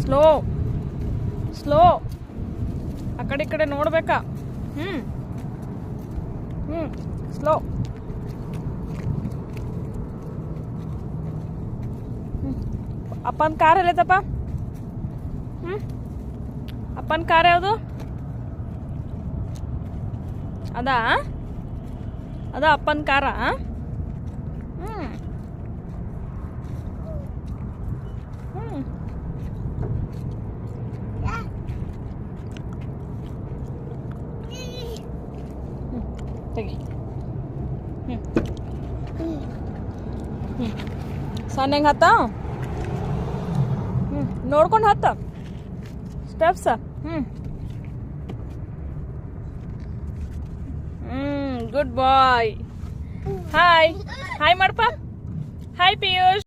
Slow slow. ಆ ಕಡೆ ಈ ಕಡೆ ನೋಡ್ಬೇಕಾ? ಸ್ಲೋ. ಅಪ್ಪನ ಕಾರ್ ಎಲ್ಲೈತಪ್ಪ? ಅಪ್ಪನ ಕಾರ್ ಯಾವುದು? ಅದಾ ಅದ ಅಪ್ಪನ ಕಾರ? ತೆಗಿ. ಸಣ್ಣ ಹೆಂಗೆ ಹತ್ತ? ನೋಡ್ಕೊಂಡು ಹತ್ತ ಸ್ಟೆಪ್ಸ್. ಗುಡ್ ಬಾಯ್. ಹಾಯ್ ಹಾಯ್ ಮಾಡಪ್ಪ. ಹಾಯ್ ಪಿಯೂಷ್.